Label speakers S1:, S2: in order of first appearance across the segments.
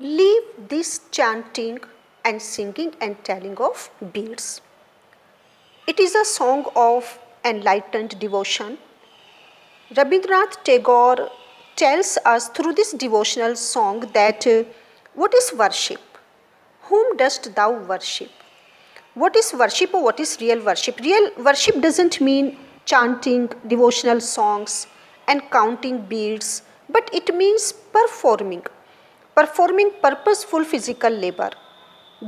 S1: Leave this chanting and singing and telling of beads. It is a song of enlightened devotion. Rabindranath Tagore tells us through this devotional song that what is worship? Whom dost thou worship? What is worship or what is real worship? Real worship doesn't mean chanting devotional songs and counting beads, but it means performing purposeful physical labor.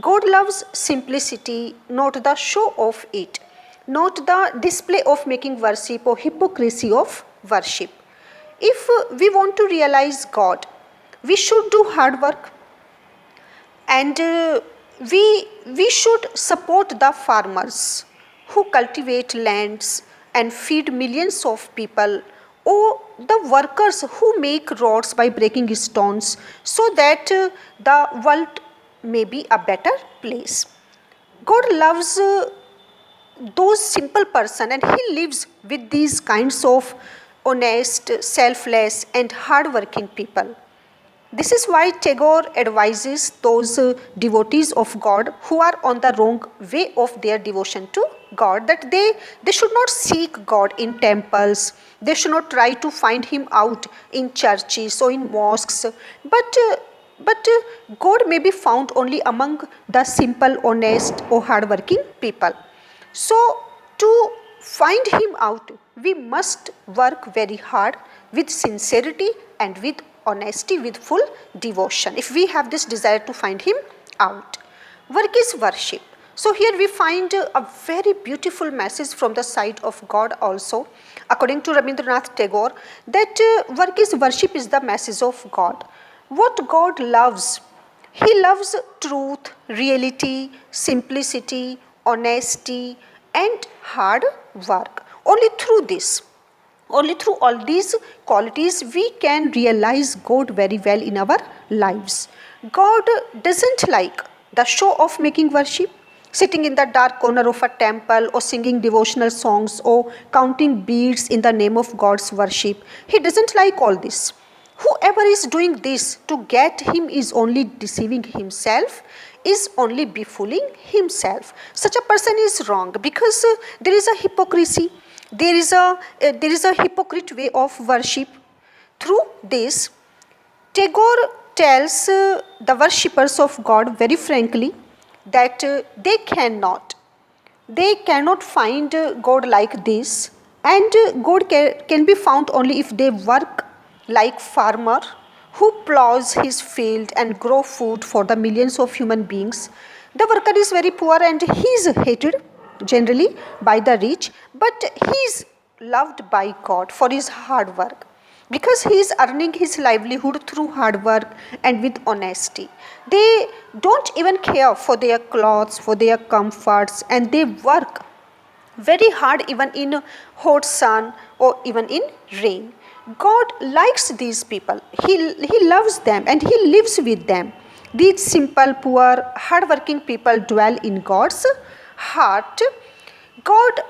S1: God loves simplicity, not the show of it, not the display of making worship or hypocrisy of worship. If we want to realize God, we should do hard work, and we should support the farmers who cultivate lands and feed millions of people, or the workers who make roads by breaking stones, so that the world may be a better place. God loves those simple person, and he lives with these kinds of honest, selfless and hardworking people. This is why Tagore advises those devotees of God who are on the wrong way of their devotion to God, that they should not seek God in temples, they should not try to find him out in churches or in mosques, but God may be found only among the simple, honest or hardworking people. So, to find him out, we must work very hard with sincerity and with honesty, with full devotion, if we have this desire to find him out. Work is worship. So, here we find a very beautiful message from the side of God also, according to Rabindranath Tagore, that work is worship is the message of God. What God loves, he loves truth, reality, simplicity, honesty, and hard work. Only through all these qualities we can realize God very well in our lives. God doesn't like the show of making worship, sitting in the dark corner of a temple or singing devotional songs or counting beads in the name of God's worship. He doesn't like all this. Whoever is doing this to get him is only deceiving himself, is only befooling himself. Such a person is wrong, because there is a hypocrisy, there is a hypocrite way of worship. Through this, Tagore tells the worshippers of God very frankly that they cannot find God like this, and God can be found only if they work like farmer who plows his field and grow food for the millions of human beings. The worker is very poor and he is hated generally by the rich, but he is loved by God for his hard work, because he is earning his livelihood through hard work and with honesty. They don't even care for their clothes, for their comforts, and they work very hard even in hot sun or even in rain. God likes these people. He loves them and he lives with them. These simple, poor, hardworking people dwell in God's heart. God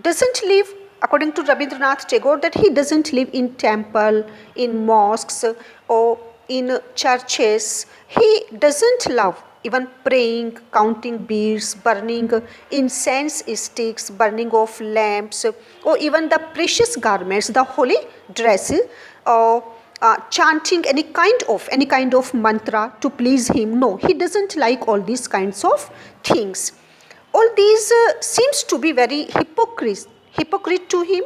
S1: doesn't live, according to Rabindranath Tagore, that he doesn't live in temple, in mosques or in churches. He doesn't love even praying, counting beads, burning incense sticks, burning of lamps, or even the precious garments, the holy dresses, or chanting any kind of mantra to please him. No, he doesn't like all these kinds of things. All these seems to be very hypocrite to him,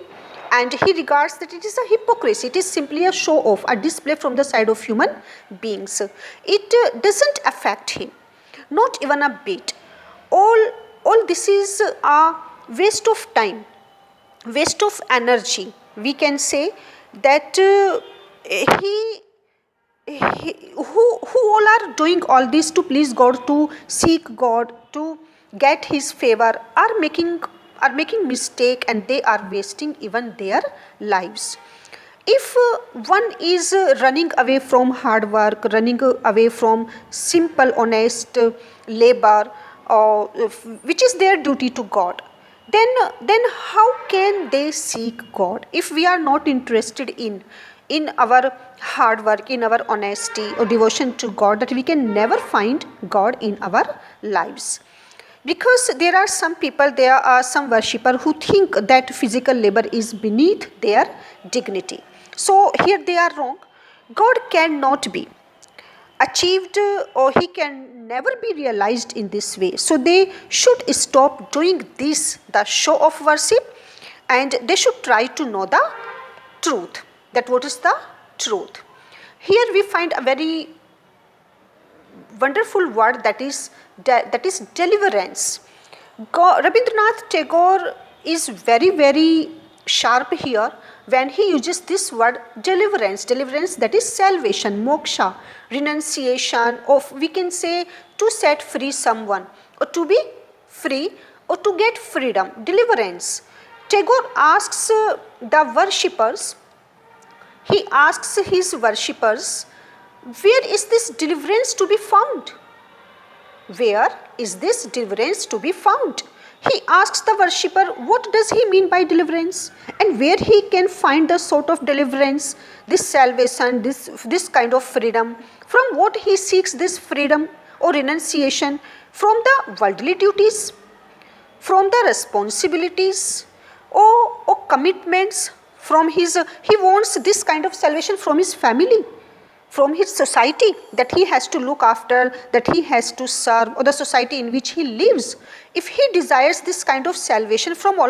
S1: and he regards that it is a hypocrisy. It is simply a show off, a display from the side of human beings. It doesn't affect him, not even a bit. All this is a waste of time, waste of energy. We can say that who all are doing all this to please God, to seek God, to get his favor, are making mistake, and they are wasting even their lives. If one is running away from hard work, running away from simple, honest labor, which is their duty to God, then how can they seek God? If we are not interested in our hard work, in our honesty or devotion to God, that we can never find God in our lives. Because there are some people, there are some worshippers who think that physical labor is beneath their dignity. So here they are wrong. God cannot be achieved or he can never be realized in this way. So they should stop doing this, the show of worship, and they should try to know the truth. That what is the truth? Here we find a very wonderful word, that is deliverance. Rabindranath Tagore is very sharp here when he uses this word deliverance. Deliverance, that is salvation, moksha, renunciation of, we can say, to set free someone or to be free or to get freedom, deliverance. Tagore asks the worshippers, he asks his worshippers, where is this deliverance to be found? Where is this deliverance to be found? He asks the worshipper, what does he mean by deliverance, and where he can find the sort of deliverance, this salvation, this kind of freedom. From what he seeks this freedom or renunciation? From the worldly duties, from the responsibilities, or commitments, from his, he wants this kind of salvation from his family, from his society that he has to look after, that he has to serve, or the society in which he lives. If he desires this kind of salvation from all